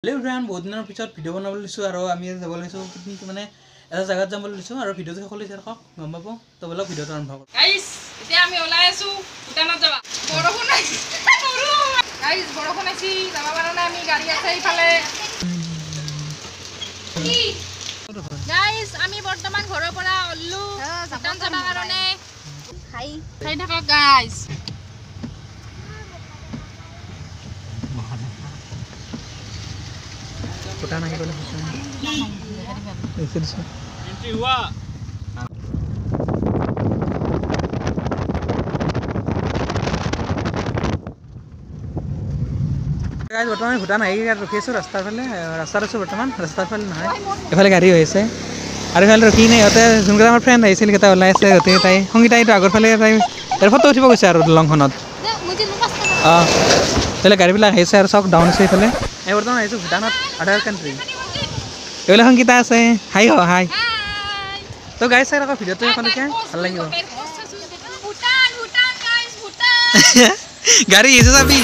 Hello' everyone, বহুত দিনৰ পিছত ভিডিঅ' বনাবলৈ লৈছোঁ আৰু আমি যাব লৈছোঁ পিকনিক মানে এটা জাগাত যাবলৈ লৈছোঁ আৰু ভিডিঅ'টো সকলোৱে চাই থাকক গম পাব। তো বলক ভিডিঅ'টো আৰম্ভ কৰোঁ। গাইস এতিয়া আমি ওলাই আছো ভূটানত যাবা। বৰষুণ আহিছে গাইস, বৰষুণ আহিছে যাব পৰা নাই, আমি গাড়ী আছে ইফালে। গাইস আমি বৰ্তমান ঘৰৰ পৰা ওললো ভূটান যাব কাৰণে। খাই থাকক গাইস। ভূটান আহি গ'লে ভূটান এন্ট্ৰি হোৱা। গাইস বৰ্তমান ভূটান আহি ৰখি আছোঁ ৰাস্তাৰ ফালে। ৰাস্তাত আছোঁ বৰ্তমান, ৰাস্তাৰ ফালে নহয়, এফালে গাড়ী হৈ আছে আৰু এইফালে ৰখি নাই। ইহঁতে যোনকেইটা আমাৰ ফ্ৰেণ্ড আহিছিল কেইটা ওলাই আছে। গোটেইকেইটাই সংগীতাইটো আগৰ ফালে তাই ফটো উঠিব গৈছে আৰু দলংখনত। অঁ এইফালে গাড়ীবিলাক আহিছে আৰু চব ডাউন আছে। এইফালে এই বৰ্তমান আহিছোঁ ভূটানত, আদাৰ কাণ্ট্ৰি। এইফালে সংগীতা আছে, হাই হাই। তো গাইজ চাই আকৌ ভিডিঅ'টো এখনকে ভাল লাগিব। গাড়ী আহিছে যাবি।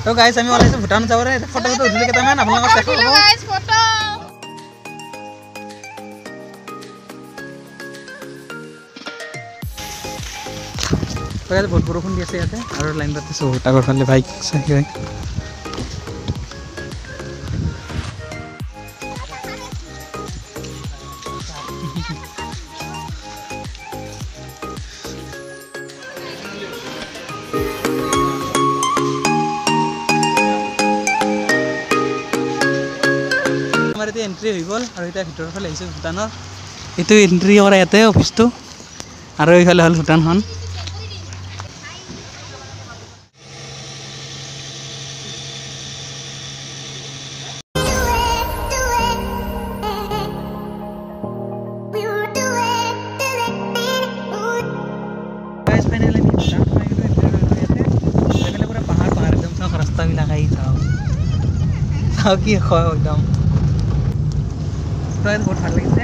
তো গাইজ আমি ওলাইছোঁ ভূটানত যাবলৈ। ফটো উঠিলে কেইটামান আপোনালোকক দেখাব। বহুত বৰষুণ দি আছে ইয়াতে আৰু লাইন পাতিছোঁ বহুত আগৰ ফালে বাইক চাই। আমাৰ এতিয়া এণ্ট্ৰি হৈ গ'ল আৰু এতিয়া ভিতৰৰ ফালে আহিছোঁ ভূটানৰ। এইটো এণ্ট্ৰি কৰা ইয়াতে অফিচটো আৰু এইফালে হ'ল ভূটানখন। ৰাস্তাবিলাক আহি চাওঁ চাওঁ কি হয় একদম বহুত ভাল লাগিছে।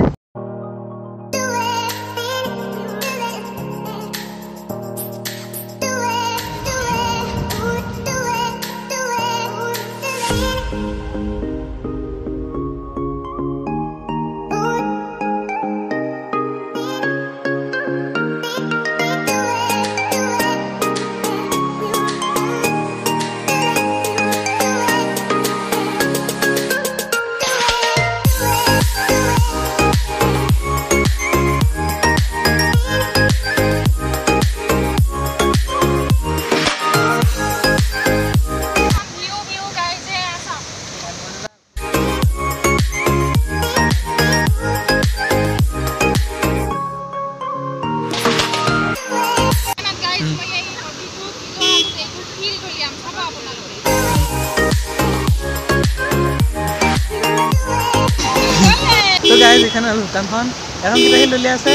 তো গাইজ এইখন হ'ল ভূটানখন। এখন কিবা সি ললি আছে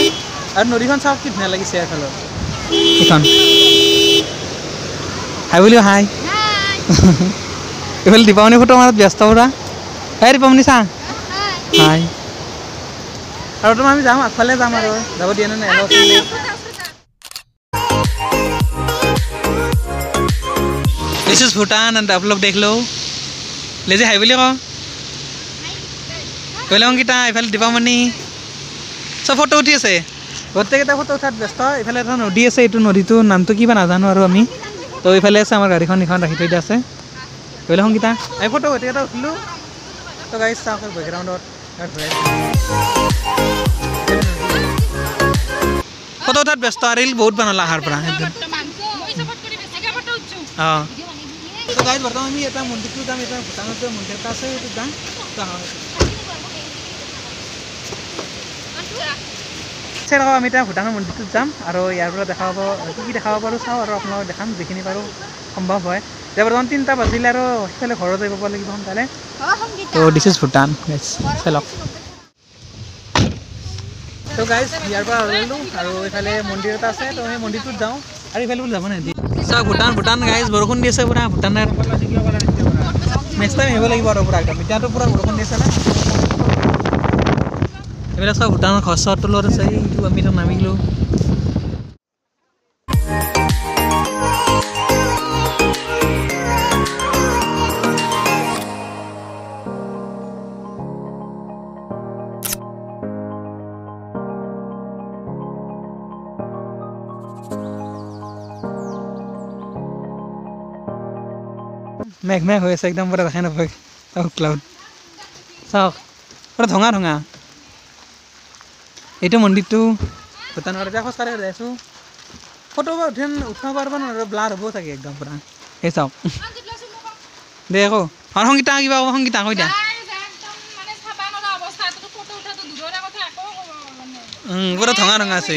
আৰু নদীখন চাওক কি ধুনীয়া লাগিছে এফালৰ এইখন। হাই বুলিও হাই। এইফালে দীপাৱলী ফটো মাৰত ব্যস্ত পুৰা। হাই দীপাৱলী চা হাই। আৰু তোমাৰ আমি যাম আগফালে যাম আৰু যাব দিয়ে নে নাই। দিছ ইজ ভূটান এণ্ড আপোনালোক দেখ লওঁ লেজি হাই বুলি কওঁ। এইফালে সংগীতা, এইফালে দীপামণি চব ফটো উঠি আছে। গোটেইকেইটা ফটো উঠাত ব্যস্ত। এইফালে এটা নদী আছে, এইটো নদীটোৰ নামটো কিবা নাজানো আৰু আমি। তো এইফালে আছে আমাৰ গাড়ীখন, এইখন ৰাখি থৈ দিয়া আছে। এইফালে সংগীতা এই ফটো গোটেইকেইটা উঠিলোঁ। তো গাড়ী চাওক বেকগ্ৰাউণ্ডত ফটো উঠাত ব্যস্ত। ৰিল বহুত বনালা আহাৰ পৰা। অঁ তো গাড়ীত বৰ্তমান আমি এটা মন্দিৰটো যাম। এটা ভূটানত মন্দিৰ এটা আছে, সেইটো যাম। আমি এতিয়া ভূটানৰ মন্দিৰটোত যাম আৰু ইয়াৰ পৰা দেখা পাব কি কি দেখাব পাৰোঁ চাওঁ আৰু আপোনালোকক দেখাম যিখিনি পাৰোঁ সম্ভৱ হয়। এতিয়া বৰ্তমান 3টা বাজিলে আৰু সেইফালে ঘৰত যাব লাগিব সোনকালে। তো দিছ ইজ ভূটান গাইজ চাওক। তো গাইজ ইয়াৰ পৰা ওলালোঁ আৰু এইফালে মন্দিৰ এটা আছে। তো সেই মন্দিৰটোত যাওঁ আৰু এইফালে বোলে যাব নিদিয়ে। চাওক ভূটান ভূটান গাইজ বৰষুণ দি আছে পুৰা। ভূটানৰ নেক্সট টাইম আহিব লাগিব আৰু পুৰা একদম। এতিয়াতো পুৰা বৰষুণ দি আছে না। এইবিলাক চব ভূটানৰ ঘৰ চৰ তলত আছে এইটো আমি তাত নামিলোঁ মেঘ মেঘ হৈ আছে একদম পুৰা দেখাই নাপায় চাওক ক্লাউড চাওক পুৰা ধঙা ধঙা এইটো মন্দিৰটো ভূটানৰ এতিয়া খোজকাঢ়ি যাই আছোঁ ফটো উঠিব পাৰিব নোৱাৰোঁ ব্লাৰ হ'ব চাগে একদম পুৰা সেই চাওক দে আকৌ আৰু সংগীতা কিবা ক'ব সংগীতা কৈ দিয়া পুৰা ধঙা ধঙা আছে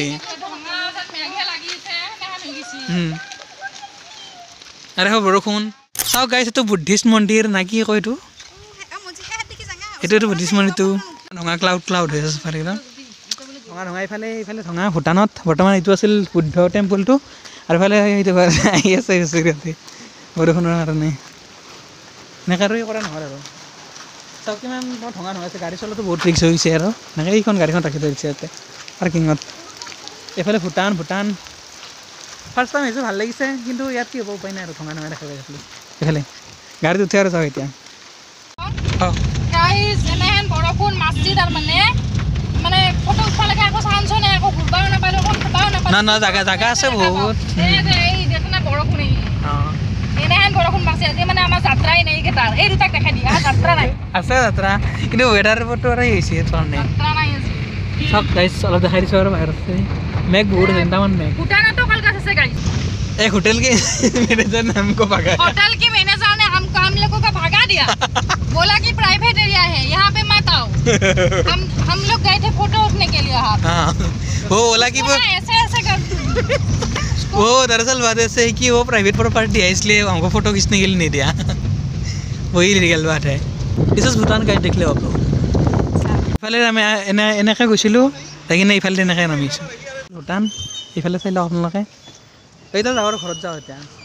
আৰু বৰষুণ চাওক গাইছ এইটো বুদ্ধিষ্ট মন্দিৰ না কি কয় এইটো এইটো বুদ্ধিষ্ট মন্দিৰটো ধঙা ক্লাউড হৈ আছে পাৰে একদম ধঙা ধঙা ইফালে ধঙা ভূটানত বৰ্তমান এইটো আছিল বুদ্ধ টেম্পলটো আৰু ইফালে সেইটো আহি আছে ইয়াতে বৰষুণৰ কাৰণে এনেকৈ আৰু কৰা নহয় আৰু চাওক কিমান ধঙা ধঙা আছে গাড়ী চলোৱাটো বহুত ৰিক্স হৈ গৈছে আৰু এনেকৈ এইখন গাড়ীখন ৰাখি থৈ দিছে ইয়াতে পাৰ্কিঙত এইফালে ভূটান ফাৰ্ষ্ট টাইম আহিছোঁ ভাল লাগিছে কিন্তু ইয়াত কি হ'ব উপায় নাই আৰু ধঙা ধঙা দেখা পাই আছিলোঁ এইফালে গাড়ীত উঠি আৰু যাওঁ এতিয়া বৰষুণ মাছটি তাৰমানে মানে ফটো উঠবা লাগে আকৌ চান্সো নাই আকৌ ঘূৰবাও নাপালোঁ খাবাও নাপালোঁ না জাগা আছে বহুত বৰষুণ এনেহেন বৰষুণ মাছে আজি মানে আমাৰ যাত্ৰাই নাই কেইটাৰ এই দুটাক দেখাই দিয়া যাত্ৰা নাই আছে যাত্ৰা কিন্তু ৱেডাৰ ৰিপৰ্টটো আৰু হৈছে কাৰণে যাত্ৰা নাই আজি চব গাইছ অলপ দেখাই দিছোঁ আৰু বাহিৰত মেঘ বহুত আছে চিন্তামান মেঘ भूटान तो कलकत्ता से गाइस एक होटल के मैनेजर ने हमको भगाया होटल के मैनेजर ने हम लोगों को भगा दिया बोला कि प्राइवेट एरिया है यहाँ पे मत आओ हम लोग गए थे फोटो उठने के लिए हाँ वो बोला कि वो ऐसे कर वो दरअसल बात ऐसे है कि वो प्राइवेट प्रॉपर्टी है इसलिए हमको फोटो खींचने के लिए नहीं दिया वही रियल बात है दिस इज भूटान गाइस देख लो आप लोग ইফালে আমি এনেকৈ গৈছিলোঁ সেইকাৰণে ইফালে এনেকৈ নামিছোঁ ভূটান ইফালে চাই লওক আপোনালোকে এতিয়া যাওঁ আৰু ঘৰত যাওঁ এতিয়া